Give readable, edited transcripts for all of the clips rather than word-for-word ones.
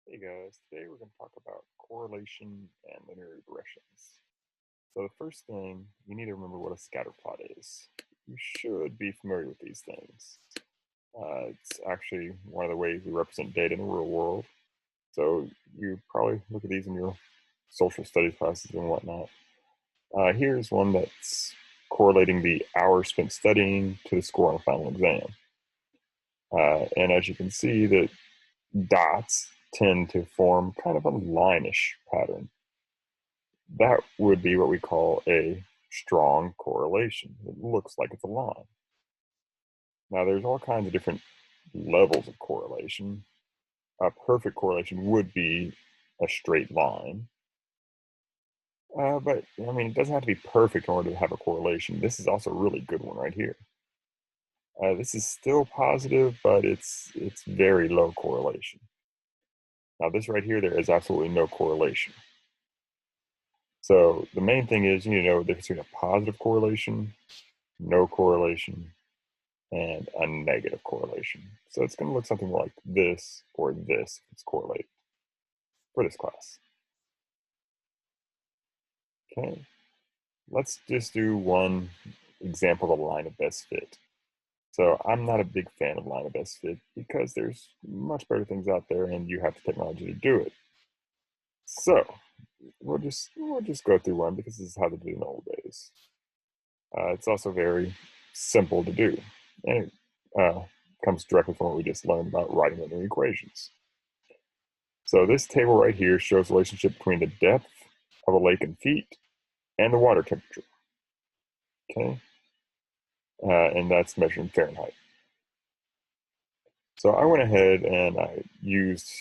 Hey guys, today we're going to talk about correlation and linear regressions. So the first thing, you need to remember what a scatter plot is. You should be familiar with these things. It's actually one of the ways we represent data in the real world. So you probably look at these in your social studies classes and whatnot. Here's one that's correlating the hours spent studying to the score on a final exam. And as you can see, that dots tend to form kind of a line-ish pattern. That would be what we call a strong correlation. It looks like it's a line. Now, there's all kinds of different levels of correlation. A perfect correlation would be a straight line. But, I mean, it doesn't have to be perfect in order to have a correlation. This is also a really good one right here. This is still positive, but it's very low correlation. Now, this right here, there is absolutely no correlation. So the main thing is you need to know the difference between a positive correlation, no correlation, and a negative correlation. So it's going to look something like this or this if it's correlated for this class. Okay, let's just do one example of a line of best fit. So I'm not a big fan of line of best fit because there's much better things out there and you have the technology to do it. So we'll just go through one because this is how they did it in the old days. It's also very simple to do, and it comes directly from what we just learned about writing linear equations. So this table right here shows the relationship between the depth of a lake in feet and the water temperature. Okay, and that's measured in Fahrenheit. So I went ahead and I used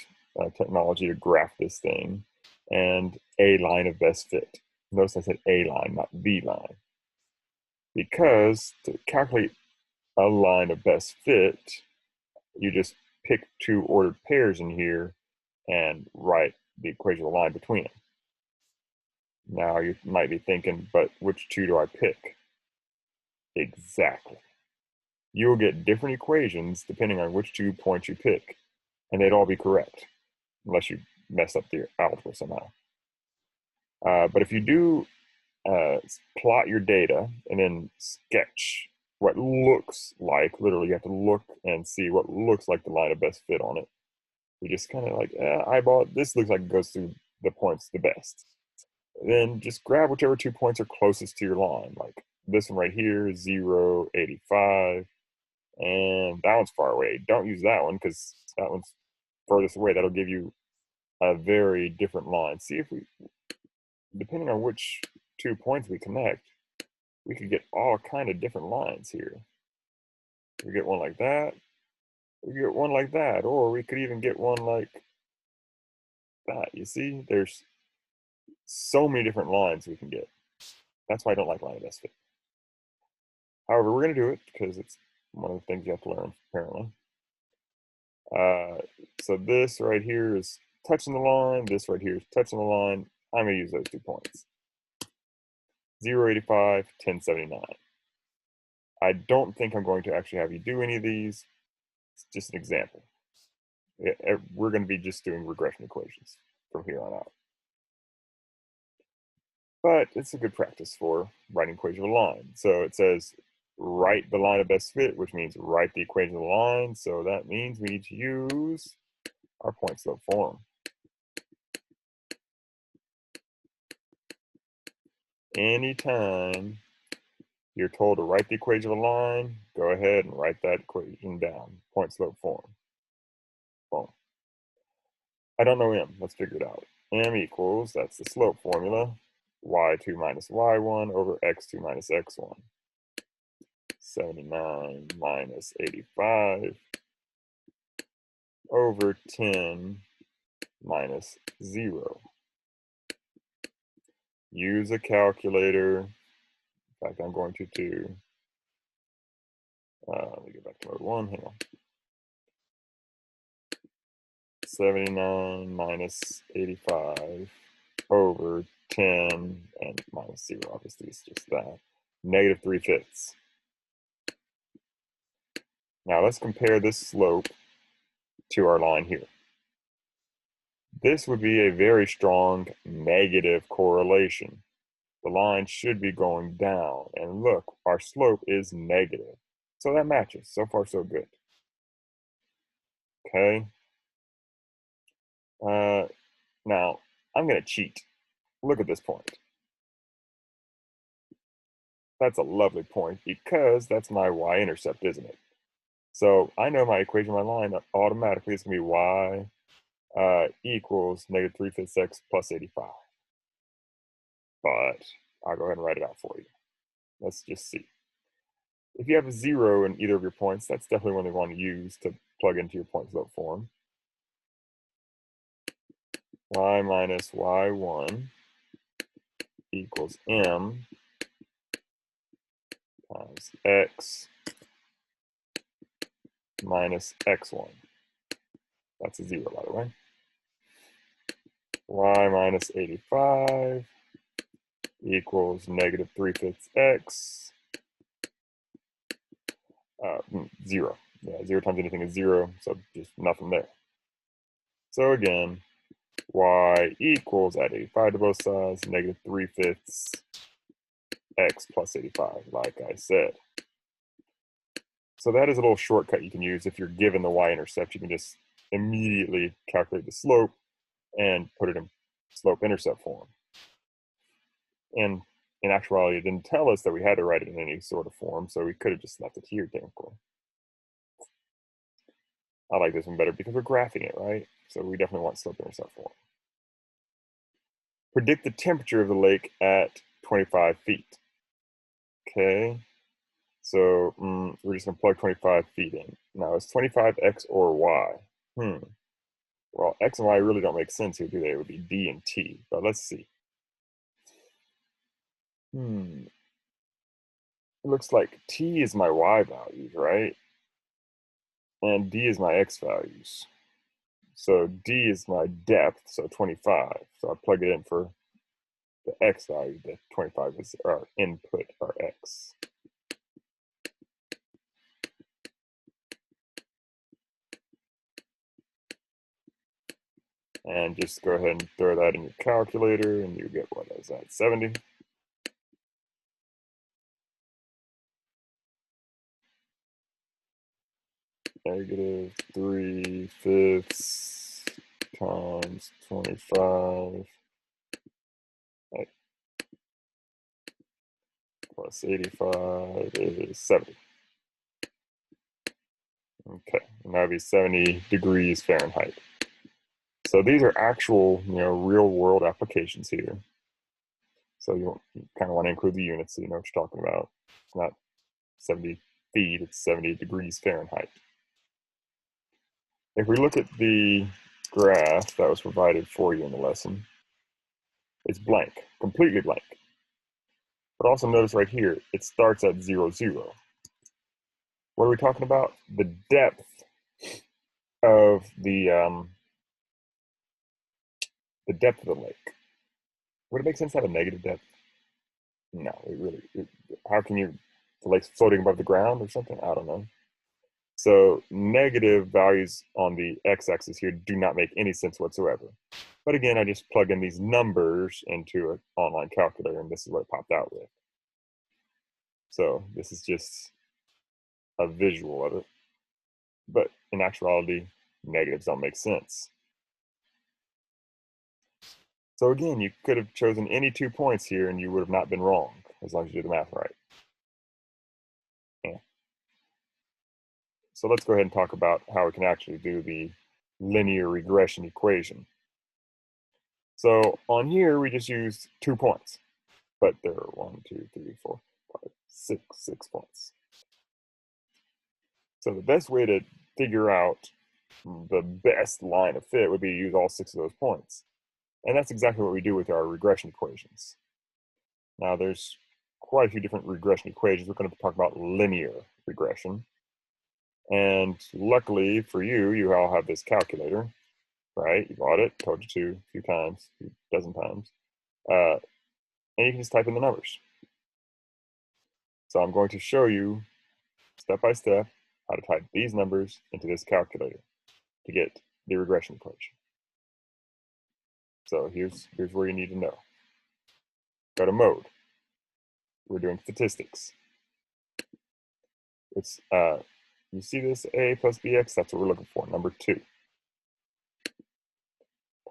technology to graph this thing and a line of best fit. Notice I said a line, not the line, because to calculate a line of best fit, you just pick two ordered pairs in here and write the equation of the line between them. Now you might be thinking, but which two do I pick? Exactly. You will get different equations depending on which 2 points you pick, and they'd all be correct, unless you mess up the algebra somehow. But if you do plot your data and then sketch what looks like, literally you have to look and see what looks like the line of best fit on it. You just kind of like, eyeball it. This looks like it goes through the points the best. Then just grab whichever 2 points are closest to your line. Like this one right here, 0, 85. And that one's far away. Don't use that one because that one's furthest away. That'll give you a very different line. See if we, depending on which 2 points we connect, we could get all kind of different lines here. We get one like that. We get one like that. Or we could even get one like that. You see, there's so many different lines we can get. That's why I don't like line of best fit. However, we're going to do it because it's one of the things you have to learn, apparently. So this right here is touching the line. This right here is touching the line. I'm going to use those 2 points. 0.85, 10.79. I don't think I'm going to actually have you do any of these. It's just an example. We're going to be just doing regression equations from here on out. But it's a good practice for writing equation of a line. So it says write the line of best fit, which means write the equation of the line. So that means we need to use our point slope form. Anytime you're told to write the equation of a line, go ahead and write that equation down, point slope form. Boom. I don't know m, let's figure it out. M equals, that's the slope formula, y2 minus y1 over x2 minus x1. 79 minus 85 over 10 minus 0. Use a calculator. In fact, I'm going to do, let me go back to mode 1, hang on. 79 minus 85 over 10 and minus 0, obviously it's just that, negative 3/5. Now let's compare this slope to our line here. this would be a very strong negative correlation. The line should be going down. And look, our slope is negative. So that matches. So far, so good. Okay. Now, I'm going to cheat. Look at this point. That's a lovely point because that's my y-intercept, isn't it? So I know my equation, my line, automatically is going to be y equals negative 3/5 x plus 85. But I'll go ahead and write it out for you. Let's just see. If you have a 0 in either of your points, that's definitely one you want to use to plug into your point slope form. Y minus y1 equals m times x minus x1. That's a 0, by the way. Y minus 85 equals negative 3/5 x. 0. Yeah, 0 times anything is 0, so just nothing there. So again, y equals, add 85 to both sides, negative 3/5 x plus 85, like I said. So that is a little shortcut you can use if you're given the y-intercept. You can just immediately calculate the slope and put it in slope-intercept form. And in actuality, it didn't tell us that we had to write it in any sort of form, so we could have just left it here, technically. I like this one better because we're graphing it, right? So we definitely want slope-intercept form. Predict the temperature of the lake at 25 feet. Okay, so we're just going to plug 25 feet in. Now, is 25 x or y? Well, x and y really don't make sense here, do they? It would be d and t, but let's see. It looks like t is my y values, right? And d is my x values. So d is my depth, so 25. So I plug it in for the x value. The 25 is our input, our x. And just go ahead and throw that in your calculator, and you get, what is that, 70? Negative 3/5 times 25 plus 85 is 70. Okay, and that would be 70 degrees Fahrenheit. So these are actual, real world applications here. So you kind of want to include the units so you know what you're talking about. It's not 70 feet, it's 70 degrees Fahrenheit. If we look at the graph that was provided for you in the lesson, it's blank, completely blank. But also notice right here, it starts at 0, 0. What are we talking about? The depth of the depth of the lake. Would it make sense to have a negative depth? No, how can the lake's floating above the ground or something? I don't know. So negative values on the x-axis here do not make any sense whatsoever. But again, I just plug in these numbers into an online calculator, and this is what it popped out with. So this is just a visual of it. But in actuality, negatives don't make sense. So again, you could have chosen any 2 points here and you would have not been wrong, as long as you do the math right. Yeah. So let's go ahead and talk about how we can actually do the linear regression equation. So on here, we just used 2 points, but there are 1, 2, 3, 4, 5, 6 points. So the best way to figure out the best line of fit would be to use all 6 of those points. And that's exactly what we do with our regression equations. Now there's quite a few different regression equations. We're going to talk about linear regression. And luckily for you, you all have this calculator, right? You bought it, told you to a few times, a dozen times. And you can just type in the numbers. So I'm going to show you step by step how to type these numbers into this calculator to get the regression equation. So here's where you need to know. Go to mode. We're doing statistics. It's you see this a plus bx, that's what we're looking for, number 2.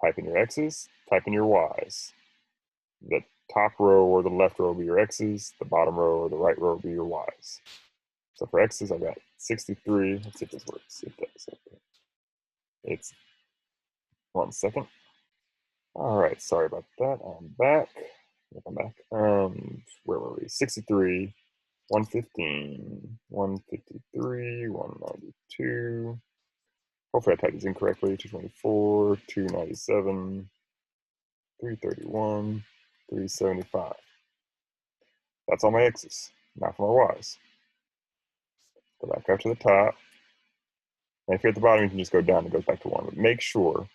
Type in your x's, type in your y's. The top row or the left row will be your x's, the bottom row or the right row will be your y's. So for x's, I got 63. Let's see if this works. It does. Okay. It's 1 second. All right, sorry about that. I'm back. I'm back. Where were we? 63, 115, 153, 192. Hopefully I typed this incorrectly. 224, 297, 331, 375. That's all my x's, not for my y's. Go back up to the top. And if you're at the bottom, you can just go down. It goes back to 1. But make sure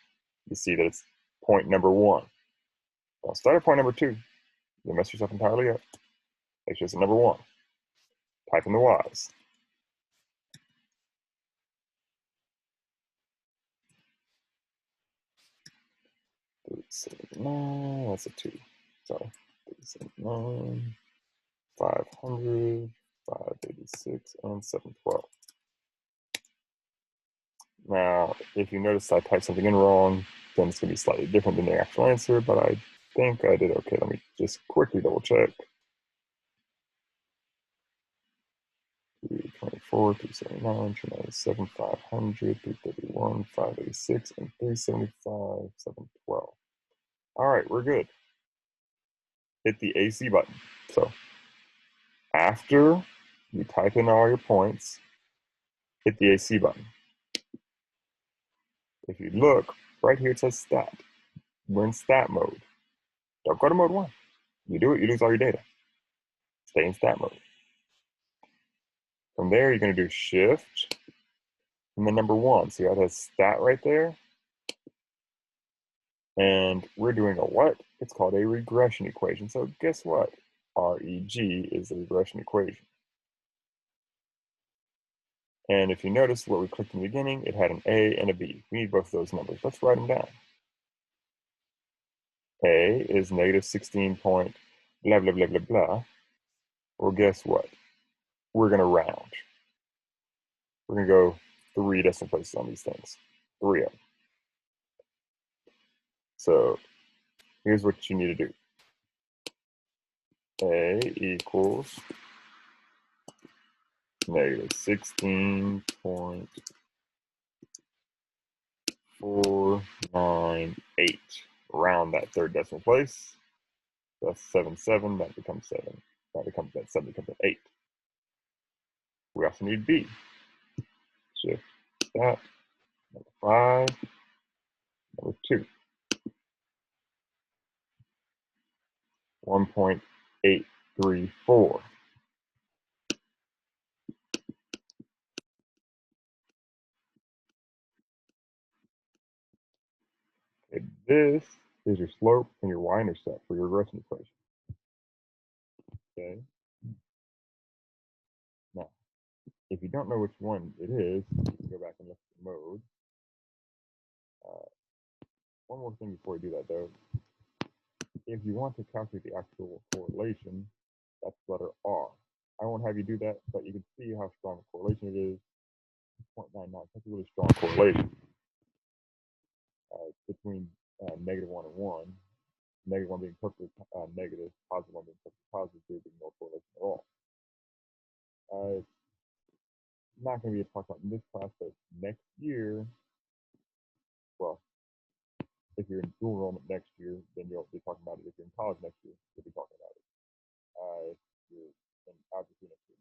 you see that it's point number 1. Don't start at point number 2. You'll mess yourself entirely up. Make sure it's at number 1. Type in the y's. 379, that's a 2. Sorry. 379, 500, 586, and 712. Now, if you notice I typed something in wrong, then it's going to be slightly different than the actual answer, but I think I did okay. Let me just quickly double check. 324, 379, 297, 500, 331, 586, and 375, 712. All right, we're good. Hit the AC button. So after you type in all your points, hit the AC button. If you look, right here it says stat. We're in stat mode. Don't go to mode 1. You do it, you lose all your data. Stay in stat mode. From there, you're going to do shift and then number 1. See how that stat right there? And we're doing a what? It's called a regression equation. So guess what? REG is the regression equation. And if you notice what we clicked in the beginning, it had an A and a B. We need both of those numbers. Let's write them down. A is negative 16 point blah, blah, blah, blah, blah. Well, guess what? We're going to round. We're going to go 3 decimal places on these things. 3 of them. So here's what you need to do. A equals negative 16.498. Round that third decimal place. That's 7, that becomes 7. That 7 becomes an 8. We also need B. Shift that. Number 5. Number 2. 1.834. Okay, this is your slope and your y-intercept for your regression equation. Okay. Now, if you don't know which one it is, you can go back and look at the mode. One more thing before we do that, though. If you want to calculate the actual correlation, that's letter R. I won't have you do that, but you can see how strong a correlation it is. 0.99, that's a really strong correlation between -1 and 1. -1 being perfectly negative, +1 being perfectly positive, 0 being no correlation at all. Not going to be talked about in this class, but next year, well, if you're in dual enrollment next year, then you'll be talking about it. If you're in college next year, you'll be talking about it. If you're in algebra next year.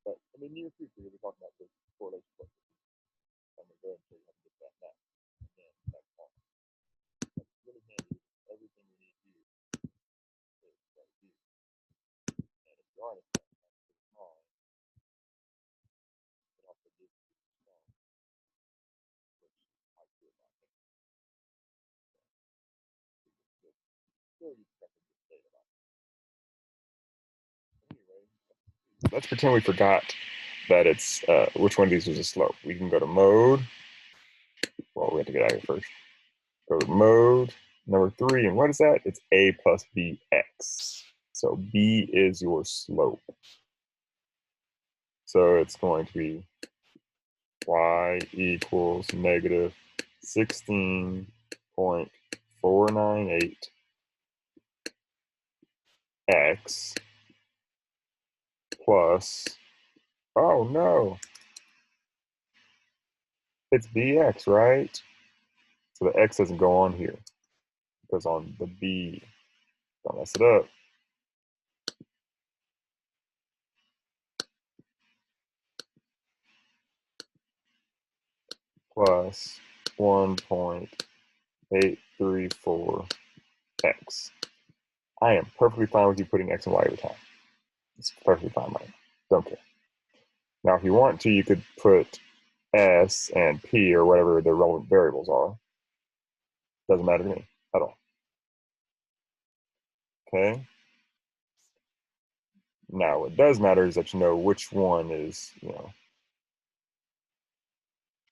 But in the near future, you'll be talking about this correlation question. I'm going to go ahead and show you how to get that now. Again, next time. That's really handy. Everything you need to do is right here. And if you are in a class, that's small. It also gives you strong, which I do about it. Still, you can get data about it. Anyway, let's pretend we forgot that it's which one of these was a slope. We can go to mode. Well, we have to get out of here first. Go to mode, number 3, and what is that? It's a plus bx. So b is your slope. So it's going to be y equals negative 16.498 x plus, oh no, it's bx, right? So the x doesn't go on here. It goes on the b. Don't mess it up. Plus 1.834 x. I am perfectly fine with you putting x and y every time. It's perfectly fine, mine. Don't care. Now, if you want to, you could put s and p or whatever the relevant variables are. Doesn't matter to me at all. Okay? Now, what does matter is that you know which one is,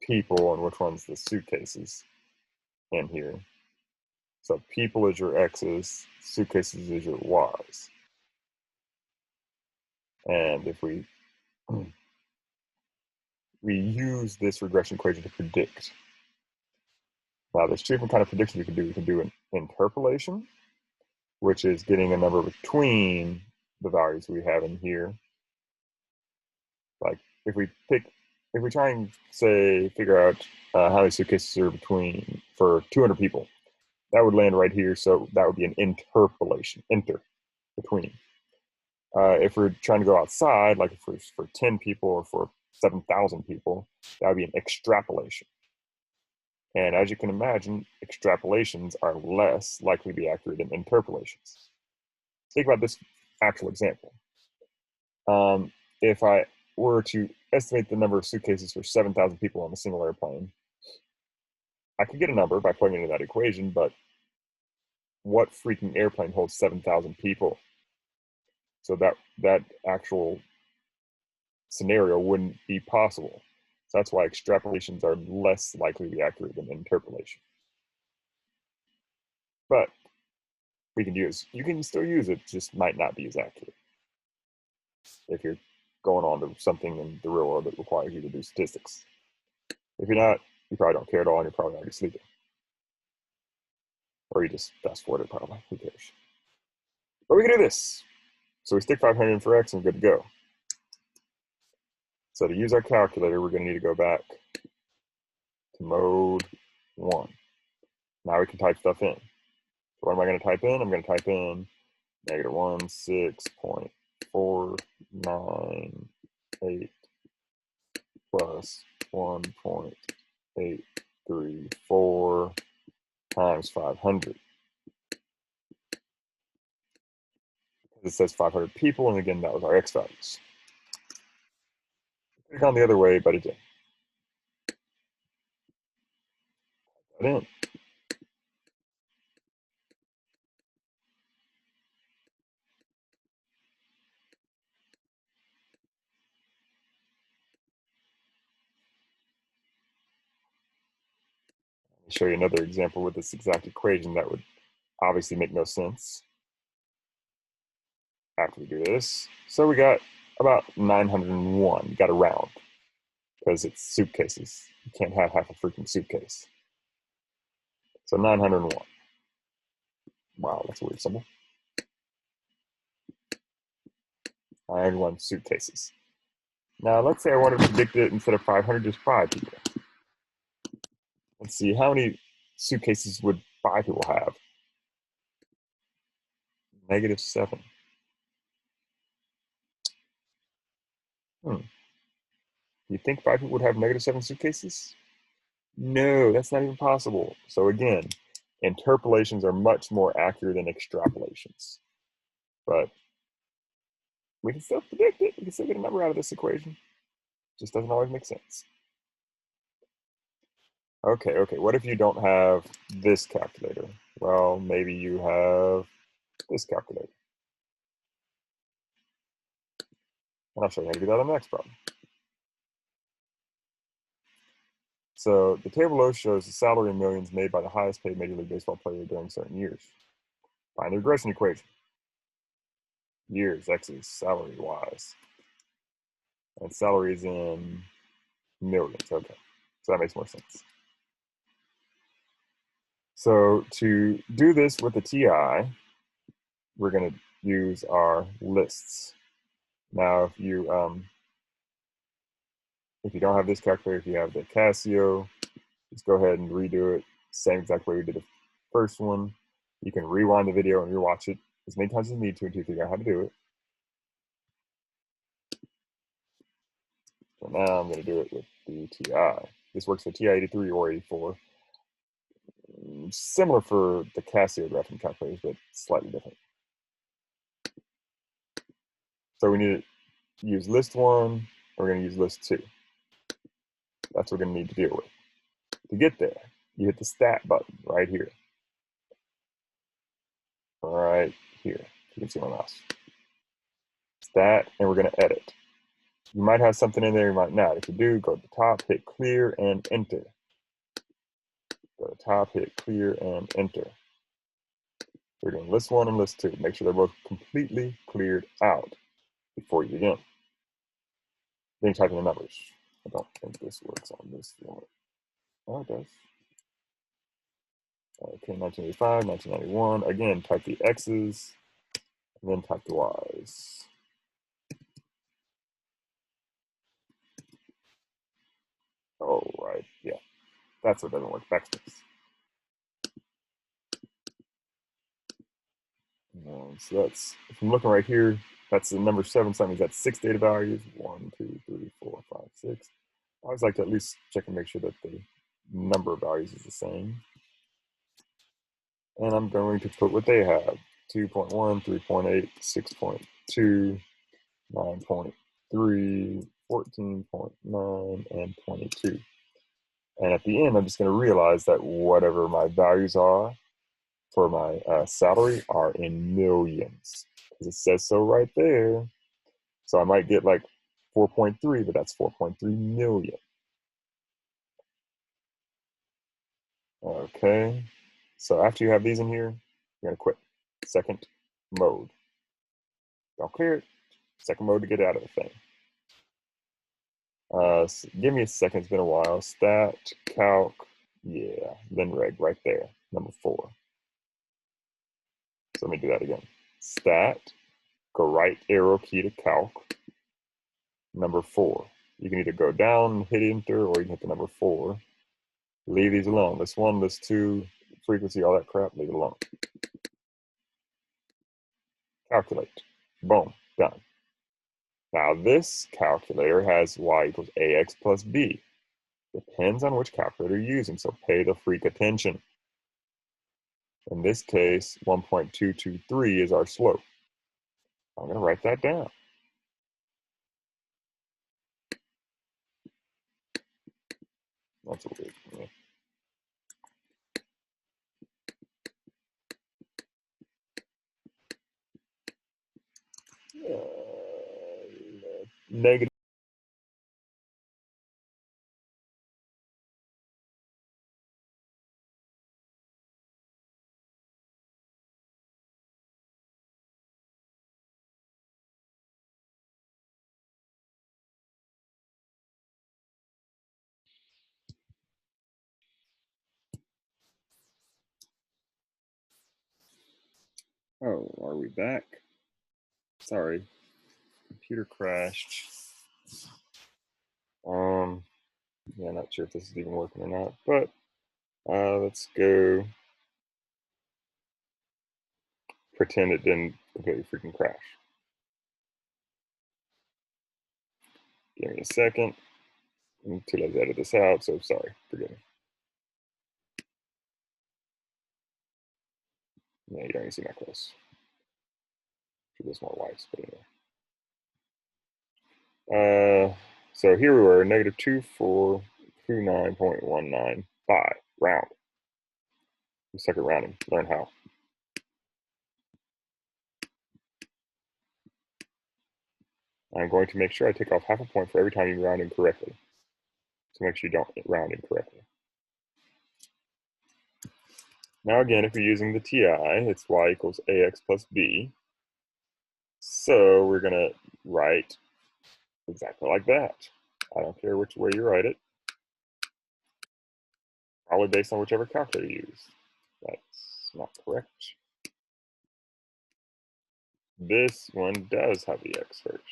people and which one's the suitcases in here. So people is your x's, suitcases is your y's. And if we use this regression equation to predict. Now, there's two different kind of predictions we can do. We can do an interpolation, which is getting a number between the values we have in here. Like if we try and say figure out how many suitcases are between for 200 people, that would land right here. So that would be an interpolation, between. If we're trying to go outside, like if we're for 10 people or for 7,000 people, that would be an extrapolation. And as you can imagine, extrapolations are less likely to be accurate than interpolations. Think about this actual example. If I were to estimate the number of suitcases for 7,000 people on a single airplane, I could get a number by plugging into that equation, but what freaking airplane holds 7,000 people? So that actual scenario wouldn't be possible. So that's why extrapolations are less likely to be accurate than interpolation. But you can still use it, just might not be as accurate if you're going on to something in the real world that requires you to do statistics. If you're not, you probably don't care at all, and you're probably already sleeping. Or you just fast forward it probably, who cares? But we can do this. So we stick 500 in for x and we're good to go. So to use our calculator, we're gonna need to go back to mode 1. Now we can type stuff in. So what am I gonna type in? I'm gonna type in negative 16.498 plus 1.834 times 500. It says 500 people, and again, that was our x values. Click on the other way, but again, put in. I'll show you another example with this exact equation that would obviously make no sense after we do this. So we got about 901. You got to round because it's suitcases. You can't have half a freaking suitcase. So 901. Wow, that's a weird symbol. 901 suitcases. Now, let's say I wanted to predict it instead of 500, just 5 people. Let's see, how many suitcases would 5 people have? -7. You think 5 people would have -7 suitcases? No, that's not even possible. So again, interpolations are much more accurate than extrapolations. But we can still predict it. We can still get a number out of this equation. Just doesn't always make sense. Okay, what if you don't have this calculator? Well, maybe you have this calculator. And I'll show you how to do that on the next problem. So the table below shows the salary in millions made by the highest paid Major League Baseball player during certain years. Find the regression equation. Years, X's, salary-wise. And salary is in millions. Okay, so that makes more sense. So to do this with the TI, we're going to use our lists. Now, if you don't have this calculator, if you have the Casio, just go ahead and redo it. Same exact way we did the first one. You can rewind the video and rewatch it as many times as you need to until you figure out how to do it. So now I'm going to do it with the TI. This works for TI-83 or 84. Similar for the Casio graphing calculators, but slightly different. So we need to use list 1, we're going to use list 2. That's what we're going to need to deal with. To get there, you hit the stat button right here. Right here. You can see my mouse. Stat, and we're going to edit. You might have something in there, you might not. If you do, go to the top, hit clear, and enter. Go to the top, hit clear, and enter. We're doing list 1 and list 2. Make sure they're both completely cleared out before you begin. Then type in the numbers. I don't think this works on this one. Oh, it does. Okay, 1985, 1991. Again, type the X's, and then type the Y's. Oh, right, yeah. That's what doesn't work. Backspace. So that's, if I'm looking right here, that's the number 7, so that means that's 6 data values. 1, 2, 3, 4, 5, 6. I always like to at least check and make sure that the number of values is the same. And I'm going to put what they have. 2.1, 3.8, 6.2, 9.3, 14.9, and 22. And at the end, I'm just going to realize that whatever my values are for my salary are in millions. Because it says so right there. So I might get like 4.3, but that's 4.3 million. Okay. So after you have these in here, you're going to quit. Second mode. Don't clear it. Second mode to get out of the thing. So give me a second. It's been a while. Stat, calc, yeah, then reg right there, number 4. So let me do that again. Stat, go right arrow key to calc, number 4. You can either go down, hit enter, or you can hit the number 4. Leave these alone. List 1, list 2, frequency, all that crap, leave it alone. Calculate. Boom, done. Now this calculator has y equals ax plus b. Depends on which calculator you're using, so pay the freak attention. In this case, 1.223 is our slope. I'm going to write that down. That's weird. Negative. Oh, are we back? Sorry, computer crashed. Yeah, not sure if this is even working or not, but let's go pretend it didn't completely freaking crash. Give me a second until I edit this out, so sorry, forgive me. Yeah, you don't even see my close. Should this more whites, but anyway. So here we were, negative 2429.195, round. We suck at rounding, learn how. I'm going to make sure I take off half a point for every time you round incorrectly. So make sure you don't round incorrectly. Now again, if you're using the TI, it's y equals ax plus b. So we're going to write exactly like that. I don't care which way you write it. Probably based on whichever calculator you use. That's not correct. This one does have the x first.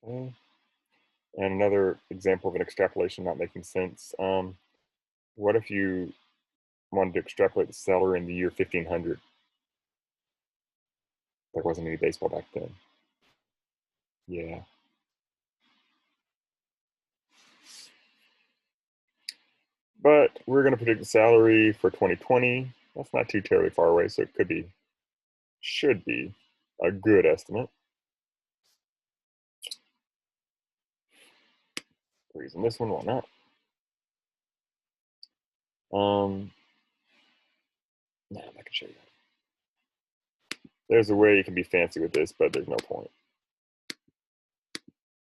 Okay. And another example of an extrapolation not making sense. What if you wanted to extrapolate the salary in the year 1500? There wasn't any baseball back then. Yeah. But we're going to predict the salary for 2020. That's not too terribly far away, so it should be a good estimate. Reason this one, why not? Nah, I can show you that. There's a way you can be fancy with this, but there's no point.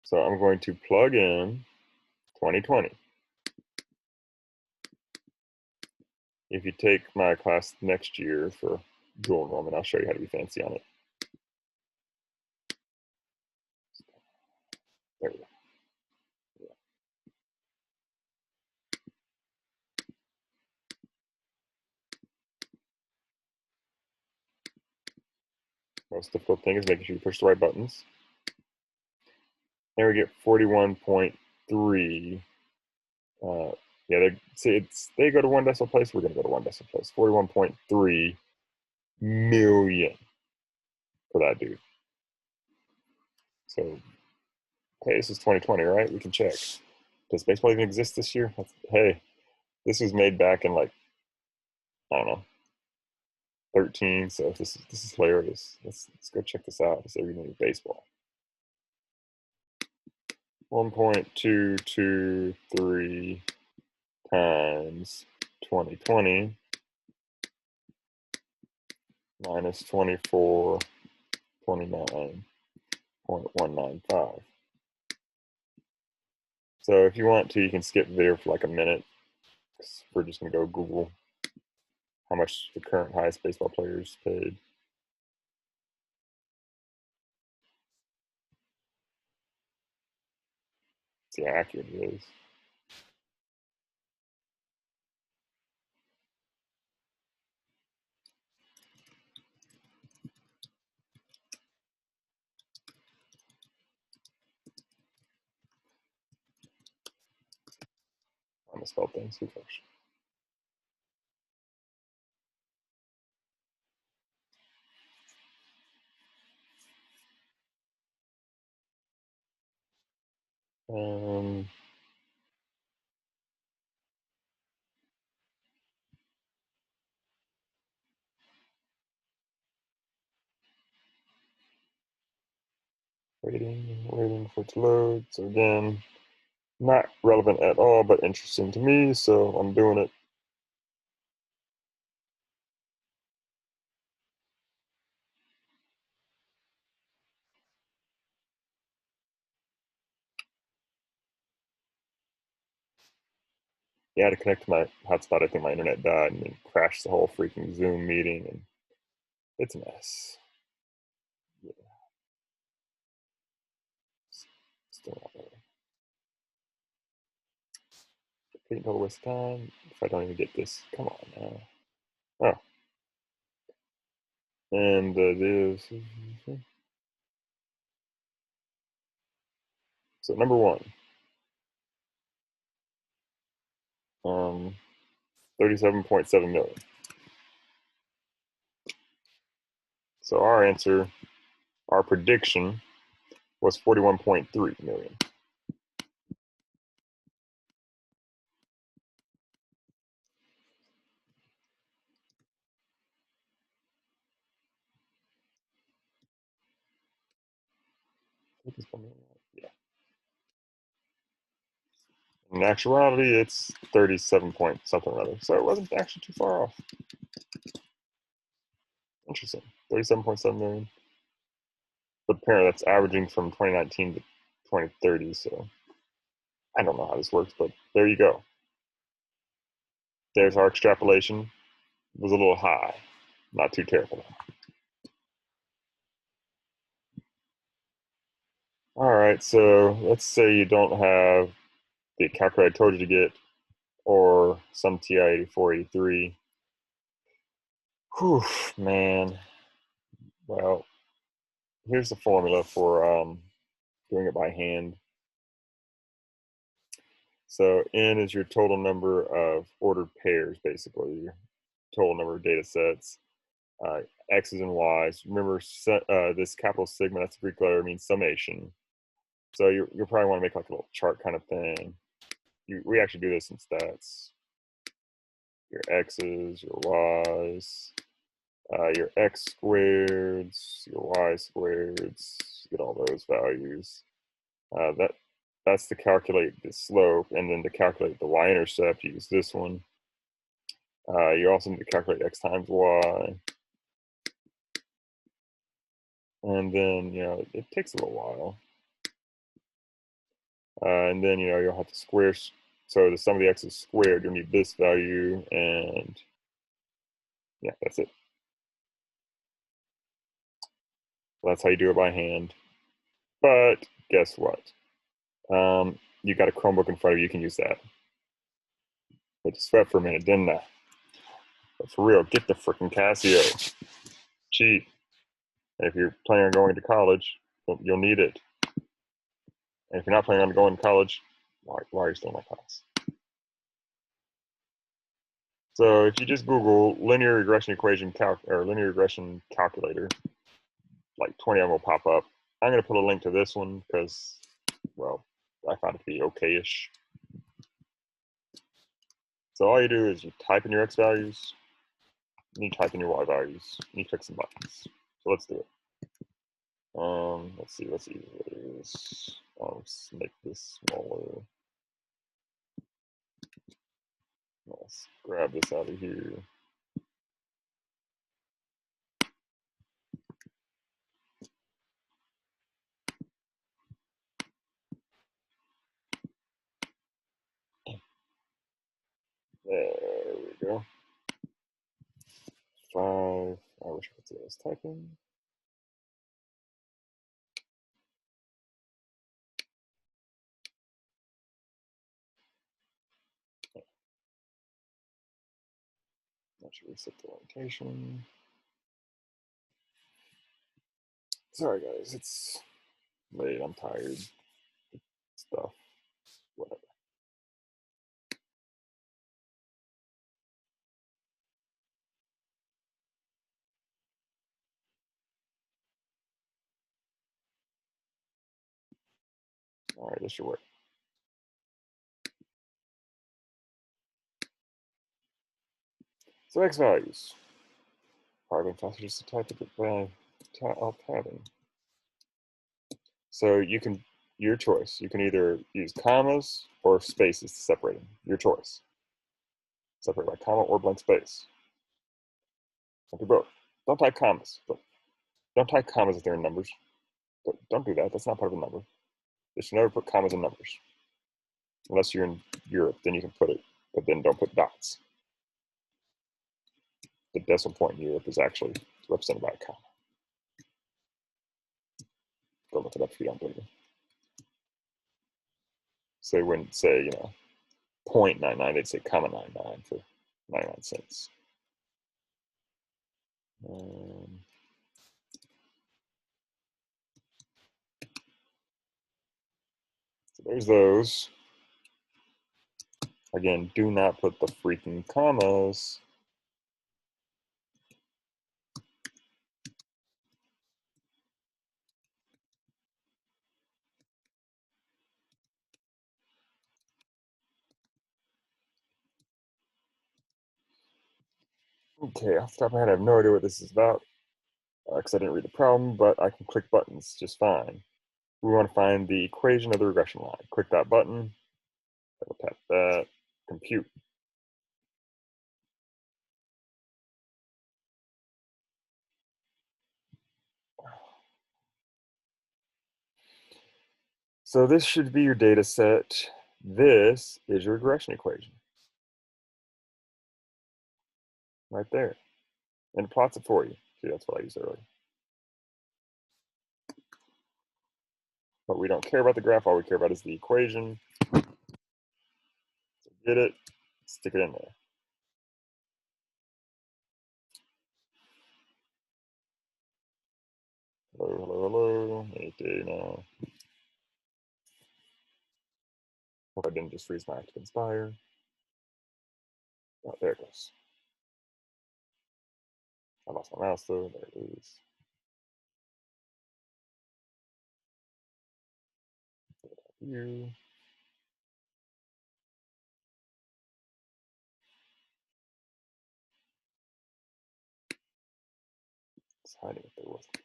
So I'm going to plug in 2020. If you take my class next year for dual enrollment, I'll show you how to be fancy on it. There we go. Yeah. Most difficult thing is making sure you push the right buttons. There we get 41.3. Yeah, they go to one decimal place. We're going to go to one decimal place. 41.3 million for that dude. So, hey, this is 2020, right? We can check. Does baseball even exist this year? Hey, this was made back in like, I don't know, 13. So this is hilarious. Let's go check this out. Let's say we need baseball. 1.223 times 2020 minus 2429.195. So if you want to, you can skip there for like a minute. We're just going to go Google how much the current highest baseball players paid. See how accurate it is. I misspelled things. Who cares? Um, waiting for it to load. So again, not relevant at all, but interesting to me. So I'm doing it. Yeah, to connect to my hotspot, I think my internet died and it crashed the whole freaking Zoom meeting, and it's a mess. Yeah, still not there. Total waste of time. If I don't even get this, come on now. Oh, and this. So number one, 37.7 million. So our answer, our prediction was 41.3 million. Yeah. In actuality, it's 37 point something or other, so it wasn't actually too far off. Interesting. 37.7 million. But apparently that's averaging from 2019 to 2030, so I don't know how this works, but there you go. There's our extrapolation. It was a little high. Not too terrible. All right, so let's say you don't have the calculator I told you to get, or some TI-84, 83. Whew, man. Well, here's the formula for doing it by hand. So N is your total number of ordered pairs, basically, your total number of data sets. X's and Y's. Remember, this capital sigma, that's a Greek letter, means summation. So you'll probably want to make like a little chart kind of thing. We actually do this in stats. Your X's, your Y's, your X squareds, your Y squareds, get all those values. That's to calculate the slope, and then to calculate the y-intercept, use this one. You also need to calculate x times y. And then, it takes a little while. And then, you'll have to square, so the sum of the x's squared, you'll need this value, and yeah, that's it. So that's how you do it by hand. But guess what? You got a Chromebook in front of you, you can use that. But just sweat for a minute, didn't I? But for real, get the freaking Casio. Cheap. And if you're planning on going to college, you'll need it. And if you're not planning on going to college, why are you still in my class? So if you just Google linear regression equation or linear regression calculator, like 20 of them will pop up. I'm going to put a link to this one because, well, I found it to be okay-ish. So all you do is you type in your x values, and you type in your y values, and you click some buttons. So let's do it. Let's see, let's use this. Let's make this smaller. Let's grab this out of here. There we go. 5. I wish I could see what I was typing. I should reset the orientation. Sorry guys, it's late, I'm tired. Stuff. Whatever. Alright, this should work. So X values. Probably faster just to type it by alt tabbing. So you can, your choice. You can either use commas or spaces to separate them. Your choice. Separate by comma or blank space. Don't do both. Don't type commas. Don't type commas if they're in numbers. Don't do that. That's not part of a number. You should never put commas in numbers. Unless you're in Europe, then you can put it, but then don't put dots. The decimal point in Europe is actually represented by a comma. Go look it up if you don't believe me. So they wouldn't say, 0.99, they'd say comma 99 for 99 cents. So there's those. Again, do not put the freaking commas. Okay, off the top of my head, I have no idea what this is about because I didn't read the problem, but I can click buttons just fine. We want to find the equation of the regression line. Click that button. We'll tap that, compute. So this should be your data set. This is your regression equation. Right there. And it plots it for you. See, that's what I used earlier. But we don't care about the graph. All we care about is the equation. So get it, stick it in there. Hello, hello, hello. 8 day now. Hope I didn't just freeze my active inspire. Oh, there it goes. I lost my mouse though. There it is. You. It's hiding if there wasn't.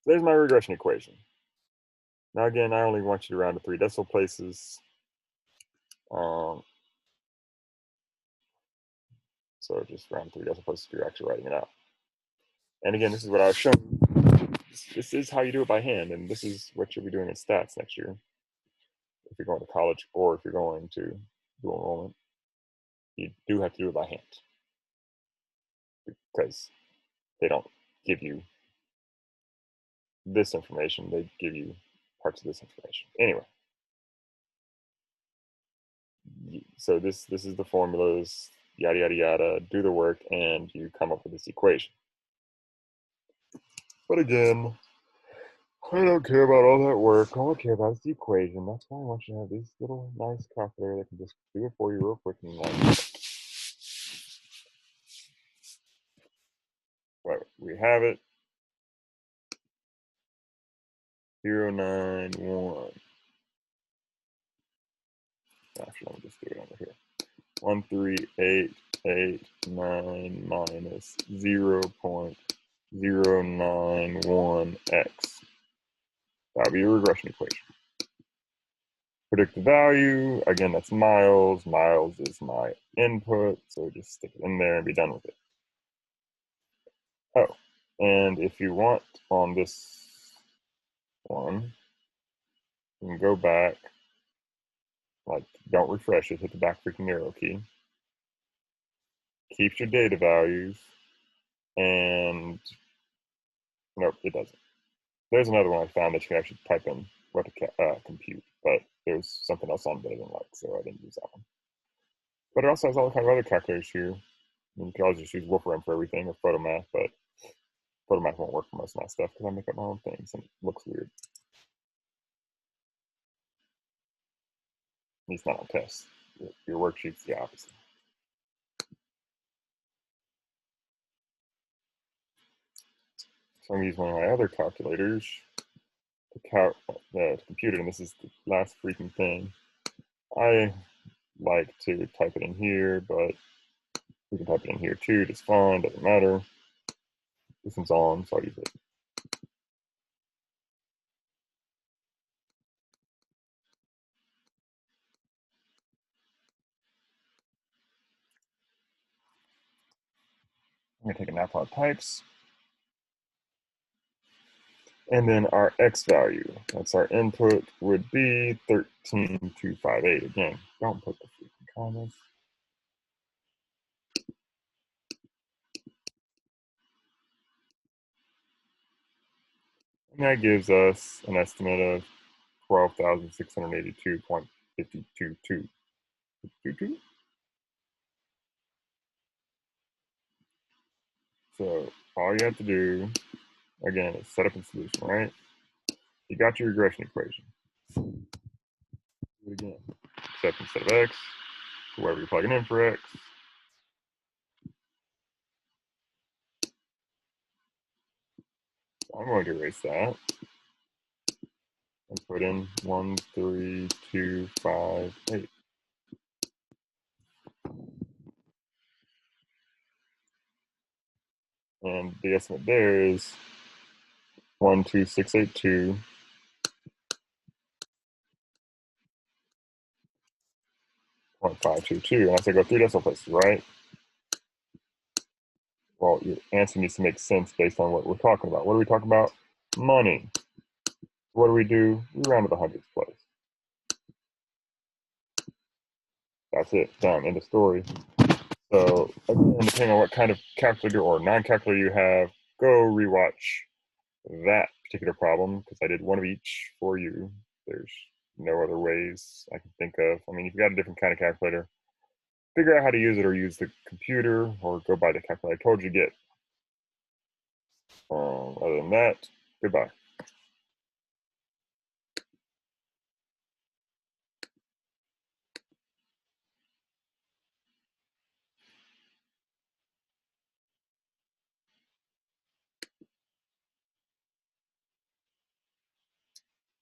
So there's my regression equation. Now again, I only want you to round to 3 decimal places. So just round 3 decimal places if you're actually writing it out. And again, this is what I was showing. This is how you do it by hand, and this is what you'll be doing in stats next year. If you're going to college or if you're going to do enrollment, you do have to do it by hand because they don't give you this information, they give you parts of this information. Anyway, so this is the formulas, yada yada yada, do the work, and you come up with this equation. But again, I don't care about all that work. All I care about is the equation. That's why I want you to have this little nice calculator that can just do it for you real quick and like. Right, we have it. 091. Actually, let me just do it over here. 13889 minus 0.091x. That'll be your regression equation. Predict the value. Again, that's miles. Miles is my input, so just stick it in there and be done with it. Oh, and if you want on this one, you can go back, like don't refresh it, hit the back freaking arrow key. Keeps your data values, and nope, it doesn't. There's another one I found that you can actually type in what to compute, but there's something else on that I didn't like, so I didn't use that one. But it also has all kind of other calculators here. You can always just use Wolfram for everything or Photomath, but Photomath won't work for most of my stuff because I make up my own things and it looks weird. At least not on tests. Your worksheet's the opposite. So I'm going to use one of my other calculators to compute it, and this is the last freaking thing. I like to type it in here, but we can type it in here too, just fine, doesn't matter. This one's on, so I'll use it. I'm going to take a nap on types. And then our x value, that's our input, would be 13258. Again, don't put the freaking commas. And that gives us an estimate of 12,682.522. So all you have to do, again, is set up a solution, right? You got your regression equation. Do it again. Except instead of x, wherever you're plugging in for x, I'm going to erase that and put in 13258. And the estimate there is 12682 0.522. And I say go 3 decimal places, right? Well, your answer needs to make sense based on what we're talking about. What are we talking about? Money. What do? We round to the hundredths place. That's it. Done. End of story. So again, depending on what kind of calculator or non-calculator you have, go rewatch that particular problem because I did one of each for you. There's no other ways I can think of. I mean, if you've got a different kind of calculator, figure out how to use it or use the computer or go buy the calculator I told you to get. Other than that, goodbye.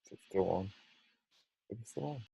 Is it still on? Is it still on?